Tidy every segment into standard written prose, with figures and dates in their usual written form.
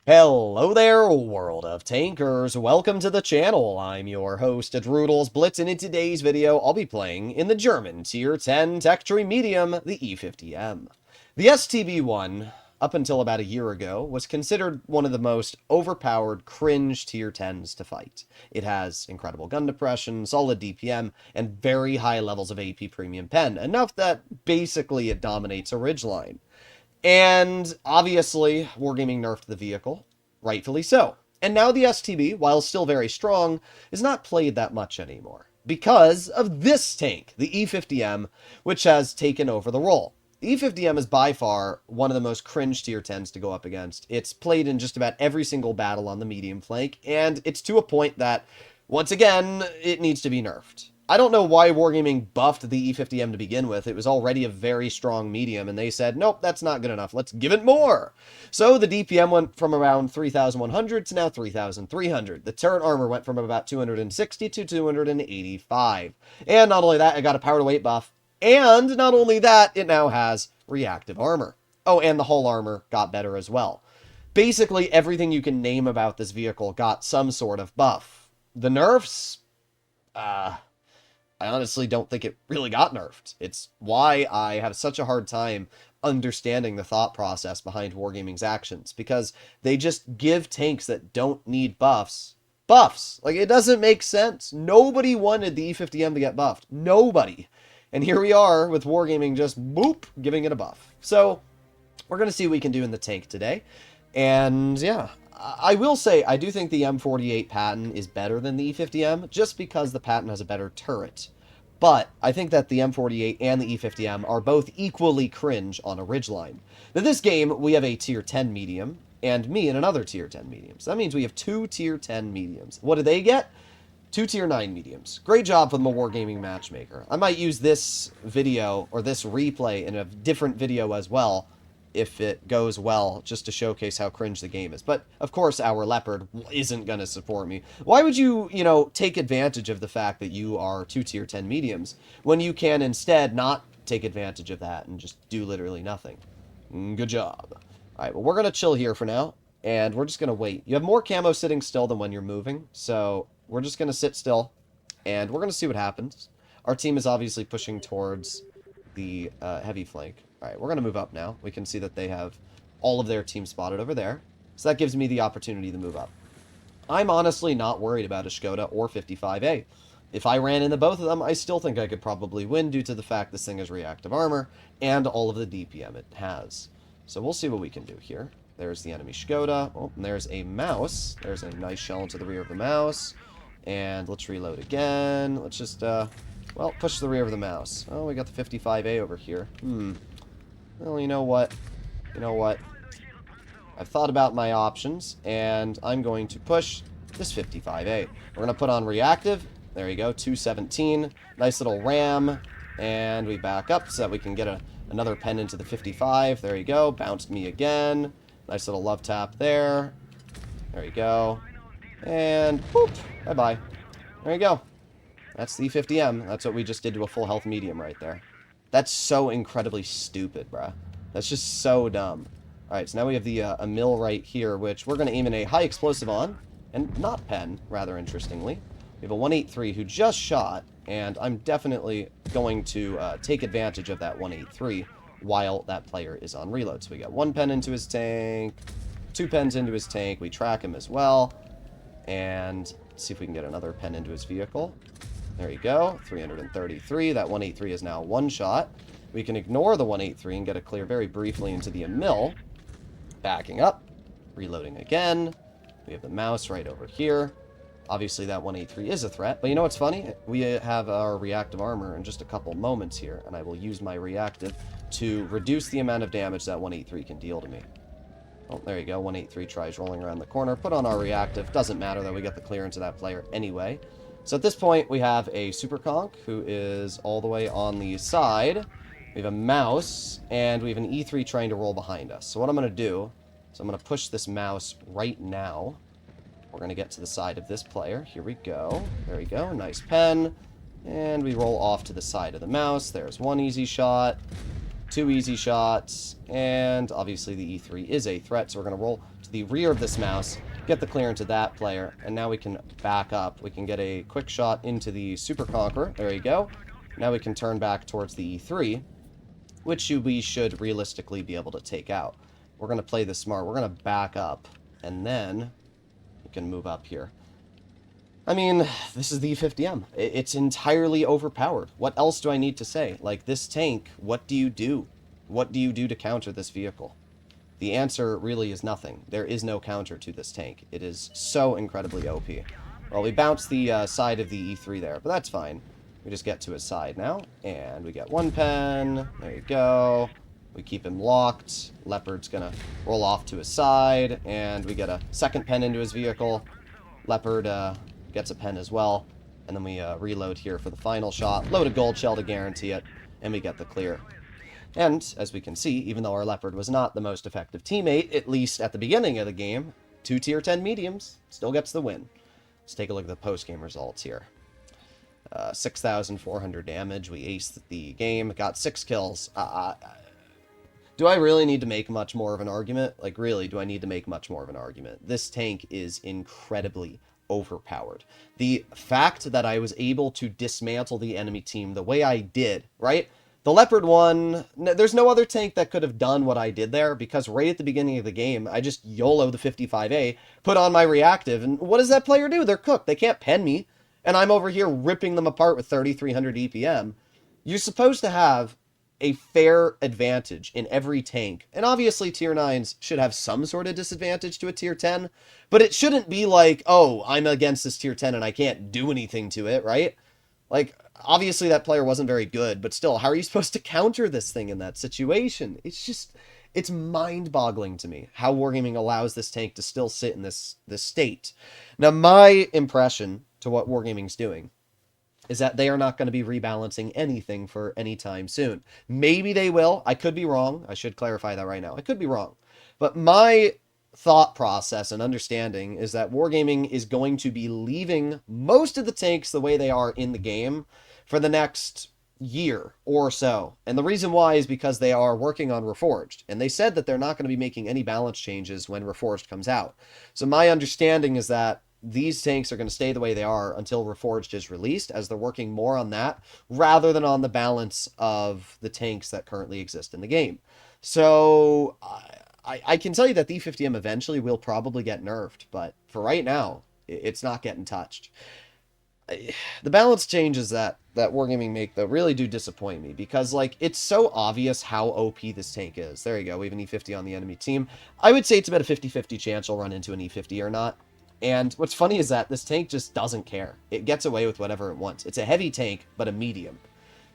Hello there, world of tankers. Welcome to the channel. I'm your host, Droodles Blitz, and in today's video, I'll be playing in the German Tier 10 Tech Tree Medium, the E50M. The STB-1, up until about a year ago, was considered one of the most overpowered cringe Tier 10s to fight. It has incredible gun depression, solid DPM, and very high levels of AP premium pen, enough that basically it dominates a ridgeline. And obviously, Wargaming nerfed the vehicle, rightfully so. And now the STB, while still very strong, is not played that much anymore because of this tank, the E50M, which has taken over the role. The E50M is by far one of the most cringe tier 10s to go up against. It's played in just about every single battle on the medium flank, and it's to a point that, once again, it needs to be nerfed. I don't know why Wargaming buffed the E50M to begin with. It was already a very strong medium, and they said, nope, that's not good enough. Let's give it more. So the DPM went from around 3,100 to now 3,300. The turret armor went from about 260 to 285. And not only that, it got a power to weight buff. And not only that, it now has reactive armor. Oh, and the hull armor got better as well. Basically, everything you can name about this vehicle got some sort of buff. The nerfs? I honestly don't think it really got nerfed. It's why I have such a hard time understanding the thought process behind Wargaming's actions, because they just give tanks that don't need buffs. Like, it doesn't make sense. Nobody wanted the E50M to get buffed. Nobody. And here we are with Wargaming just, boop, giving it a buff. So, we're going to see what we can do in the tank today. And, yeah, I will say, I do think the M48 Patton is better than the E50M, just because the Patton has a better turret. But I think that the M48 and the E50M are both equally cringe on a ridgeline. Now, this game, we have a Tier 10 medium, and me in another Tier 10 medium. So that means we have two Tier 10 mediums. What do they get? Two Tier 9 mediums. Great job from the Wargaming Matchmaker. I might use this video, or this replay, in a different video as well, if it goes well, just to showcase how cringe the game is. But, of course, our Leopard isn't going to support me. Why would you, take advantage of the fact that you are two Tier 10 mediums, when you can instead not take advantage of that and just do literally nothing? Good job. Alright, well, we're going to chill here for now, and we're just going to wait. You have more camo sitting still than when you're moving, so we're just going to sit still, and we're going to see what happens. Our team is obviously pushing towards the heavy flank. Alright, we're going to move up now. We can see that they have all of their team spotted over there. So that gives me the opportunity to move up. I'm honestly not worried about a Skoda or 55A. If I ran into both of them, I still think I could probably win due to the fact this thing has reactive armor and all of the DPM it has. So we'll see what we can do here. There's the enemy Skoda. Oh, and there's a mouse. There's a nice shell into the rear of the mouse. And let's reload again. Let's just, well, push the rear of the mouse. Oh, we got the 55A over here. Well, you know what? I've thought about my options, and I'm going to push this 55A. We're going to put on reactive. There you go, 217. Nice little ram. And we back up so that we can get another pen into the 55. There you go. Bounced me again. Nice little love tap there. There you go. And whoop. Bye-bye. There you go. That's the E50M. That's what we just did to a full health medium right there. That's so incredibly stupid, bruh. That's just so dumb. Alright, so now we have the a mill right here, which we're going to aim in a high explosive on, and not pen, rather interestingly. We have a 183 who just shot, and I'm definitely going to take advantage of that 183 while that player is on reload. So we got one pen into his tank, two pens into his tank, we track him as well, and let's see if we can get another pen into his vehicle. There you go, 333. That 183 is now one shot. We can ignore the 183 and get a clear very briefly into the mill. Backing up, reloading again. We have the mouse right over here. Obviously, that 183 is a threat, but you know what's funny? We have our reactive armor in just a couple moments here, and I will use my reactive to reduce the amount of damage that 183 can deal to me. Oh, there you go. 183 tries rolling around the corner. Put on our reactive. Doesn't matter, though. We get the clearance of that player anyway. So at this point, we have a Super Conk, who is all the way on the side. We have a mouse, and we have an E3 trying to roll behind us. So what I'm going to do is I'm going to push this mouse right now. We're going to get to the side of this player. Here we go. There we go. Nice pen. And we roll off to the side of the mouse. There's one easy shot. 2 easy shots, and obviously the E3 is a threat, so we're going to roll to the rear of this mouse, get the clear into that player, and now we can back up. We can get a quick shot into the Super Conqueror. There you go. Now we can turn back towards the E3, which we should realistically be able to take out. We're going to play this smart. We're going to back up, and then we can move up here. I mean, this is the E50M. It's entirely overpowered. What else do I need to say? Like, this tank, what do you do? What do you do to counter this vehicle? The answer really is nothing. There is no counter to this tank. It is so incredibly OP. Well, we bounced the side of the E3 there, but that's fine. We just get to his side now, and we get 1 pen. There you go. We keep him locked. Leopard's gonna roll off to his side, and we get a 2nd pen into his vehicle. Leopard gets a pen as well, and then we reload here for the final shot. Load a gold shell to guarantee it, and we get the clear. And, as we can see, even though our Leopard was not the most effective teammate, at least at the beginning of the game, 2 tier 10 mediums still gets the win. Let's take a look at the post-game results here. 6,400 damage. We aced the game. Got 6 kills. Do I really need to make much more of an argument? Like, really, do I need to make much more of an argument? This tank is incredibly overpowered. The fact that I was able to dismantle the enemy team the way I did, right? The Leopard one, there's no other tank that could have done what I did there, because right at the beginning of the game, I just YOLO the 55A, put on my reactive, and what does that player do? They're cooked. They can't pen me, and I'm over here ripping them apart with 3,300 EPM. You're supposed to have a fair advantage in every tank. And obviously tier 9s should have some sort of disadvantage to a tier 10, but it shouldn't be like, oh, I'm against this tier 10 and I can't do anything to it, right? Like, obviously that player wasn't very good, but still, how are you supposed to counter this thing in that situation? It's mind-boggling to me how Wargaming allows this tank to still sit in this state. Now, my impression to what Wargaming's doing is that they are not going to be rebalancing anything for any time soon. Maybe they will. I could be wrong. I should clarify that right now. I could be wrong. But my thought process and understanding is that Wargaming is going to be leaving most of the tanks the way they are in the game for the next year or so. And the reason why is because they are working on Reforged. And they said that they're not going to be making any balance changes when Reforged comes out. So my understanding is that these tanks are going to stay the way they are until Reforged is released, as they're working more on that rather than on the balance of the tanks that currently exist in the game. So I can tell you that the E50M eventually will probably get nerfed, but for right now, it's not getting touched. The balance changes that Wargaming make, though, really do disappoint me, because, like, it's so obvious how OP this tank is. There you go, we have an E50 on the enemy team. I would say it's about a 50-50 chance you'll run into an E50 or not. And what's funny is that this tank just doesn't care. It gets away with whatever it wants. It's a heavy tank, but a medium.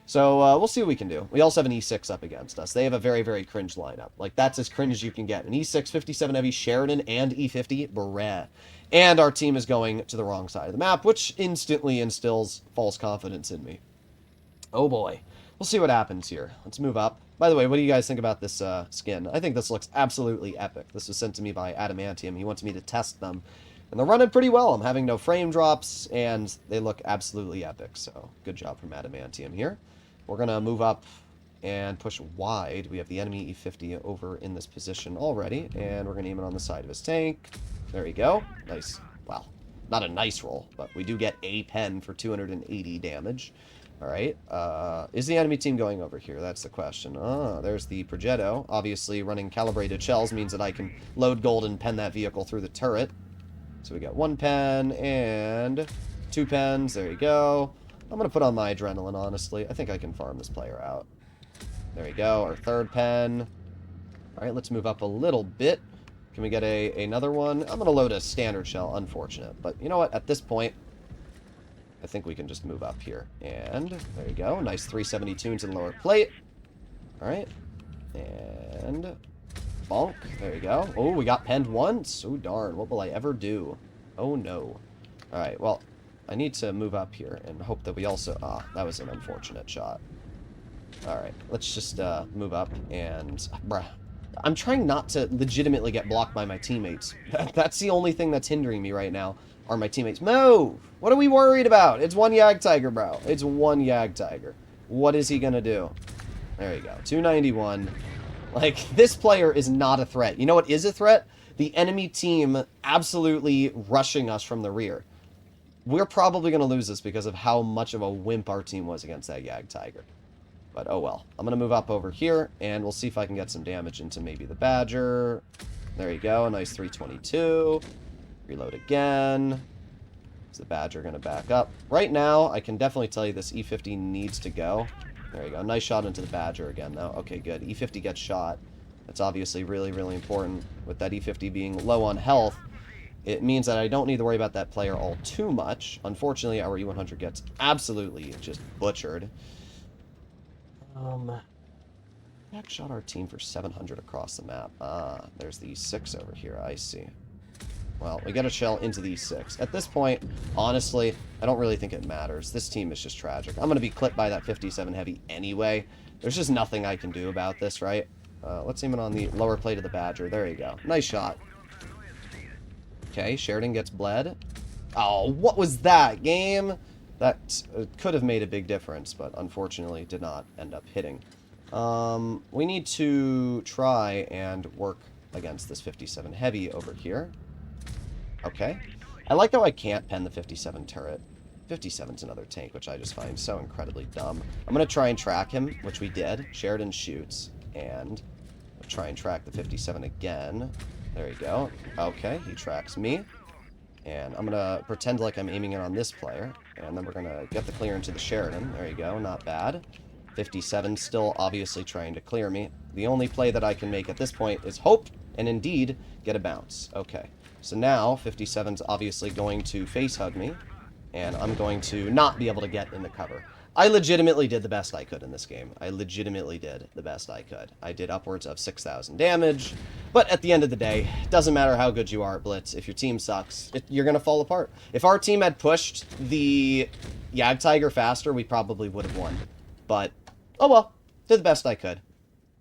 So we'll see what we can do. We also have an E6 up against us. They have a very, very cringe lineup. Like, that's as cringe as you can get. An E6, 57 heavy, Sheridan, and E50, breh. And our team is going to the wrong side of the map, which instantly instills false confidence in me. Oh boy. We'll see what happens here. Let's move up. By the way, what do you guys think about this skin? I think this looks absolutely epic. This was sent to me by Adamantium. He wants me to test them. And they're running pretty well. I'm having no frame drops, and they look absolutely epic. So, good job from Adamantium here. We're going to move up and push wide. We have the enemy E50 over in this position already, and we're going to aim it on the side of his tank. There you go. Nice. Well, not a nice roll, but we do get a pen for 280 damage. All right. Is the enemy team going over here? That's the question. Ah, there's the Progetto. Obviously, running calibrated shells means that I can load gold and pen that vehicle through the turret. So we got 1 pen and 2 pens. There you go. I'm going to put on my adrenaline, honestly. I think I can farm this player out. There you go. Our 3rd pen. All right, let's move up a little bit. Can we get another one? I'm going to load a standard shell. Unfortunate. But you know what? At this point, I think we can just move up here. And there you go. Nice 370 tunes in lower plate. All right. And bonk. There you go. Oh, we got penned once. Oh, darn. What will I ever do? Oh, no. All right. Well, I need to move up here and hope that we also... Ah, that was an unfortunate shot. All right. Let's just move up and... Bruh. I'm trying not to legitimately get blocked by my teammates. That's the only thing that's hindering me right now, are my teammates. Move! What are we worried about? It's one Yag Tiger, bro. It's one Yag Tiger. What is he gonna do? There you go. 291. Like, this player is not a threat. You know what is a threat? The enemy team absolutely rushing us from the rear. We're probably going to lose this because of how much of a wimp our team was against that Yag Tiger. But oh well. I'm going to move up over here, and we'll see if I can get some damage into maybe the Badger. There you go. Nice 322. Reload again. Is the Badger going to back up? Right now, I can definitely tell you this E50 needs to go. There you go. Nice shot into the Badger again, though. Okay, good. E50 gets shot. That's obviously really, really important. With that E50 being low on health, it means that I don't need to worry about that player all too much. Unfortunately, our E100 gets absolutely just butchered. Back shot our team for 700 across the map. Ah, there's the E6 over here. I see. Well, we get a shell into the E6. At this point, honestly, I don't really think it matters. This team is just tragic. I'm going to be clipped by that 57 heavy anyway. There's just nothing I can do about this, right? Let's aim it on the lower plate of the Badger. There you go. Nice shot. Okay, Sheridan gets bled. Oh, what was that, game? That could have made a big difference, but unfortunately did not end up hitting. We need to try and work against this 57 heavy over here. Okay. I like how I can't pen the 57 turret. 57's another tank, which I just find so incredibly dumb. I'm going to try and track him, which we did. Sheridan shoots, and I'll try and track the 57 again. There you go. Okay, he tracks me. And I'm going to pretend like I'm aiming it on this player. And then we're going to get the clear into the Sheridan. There you go, not bad. 57 still obviously trying to clear me. The only play that I can make at this point is hope and indeed get a bounce. Okay. So now, 57's obviously going to face hug me, and I'm going to not be able to get in the cover. I legitimately did the best I could in this game. I legitimately did the best I could. I did upwards of 6,000 damage, but at the end of the day, it doesn't matter how good you are at Blitz. If your team sucks, you're going to fall apart. If our team had pushed the Yag Tiger faster, we probably would have won. But, oh well, did the best I could.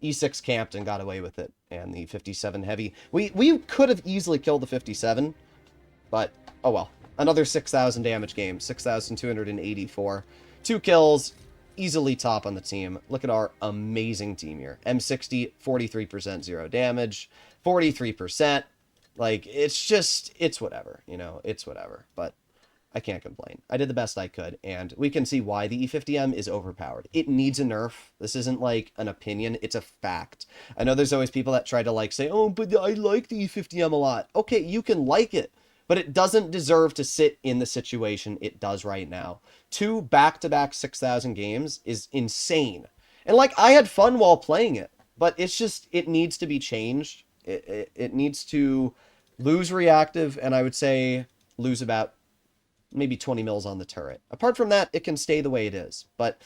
E6 camped and got away with it. And the 57 heavy. We could have easily killed the 57. But, oh well. Another 6,000 damage game. 6,284. 2 kills. Easily top on the team. Look at our amazing team here. M60, 43% 0 damage. 43%. Like, it's just, it's whatever. You know, it's whatever. But I can't complain. I did the best I could, and we can see why the E50M is overpowered. It needs a nerf. This isn't like an opinion, it's a fact. I know there's always people that try to like say, oh, but I like the E50M a lot. Okay, you can like it, but it doesn't deserve to sit in the situation it does right now. 2 back-to-back 6,000 games is insane. And like, I had fun while playing it, but it's just, it needs to be changed. It needs to lose reactive, and I would say lose about maybe 20 mils on the turret. Apart from that, it can stay the way it is, but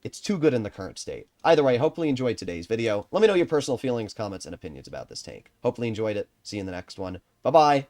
it's too good in the current state. Either way, hopefully you enjoyed today's video. Let me know your personal feelings, comments, and opinions about this tank. Hopefully you enjoyed it. See you in the next one. Bye-bye.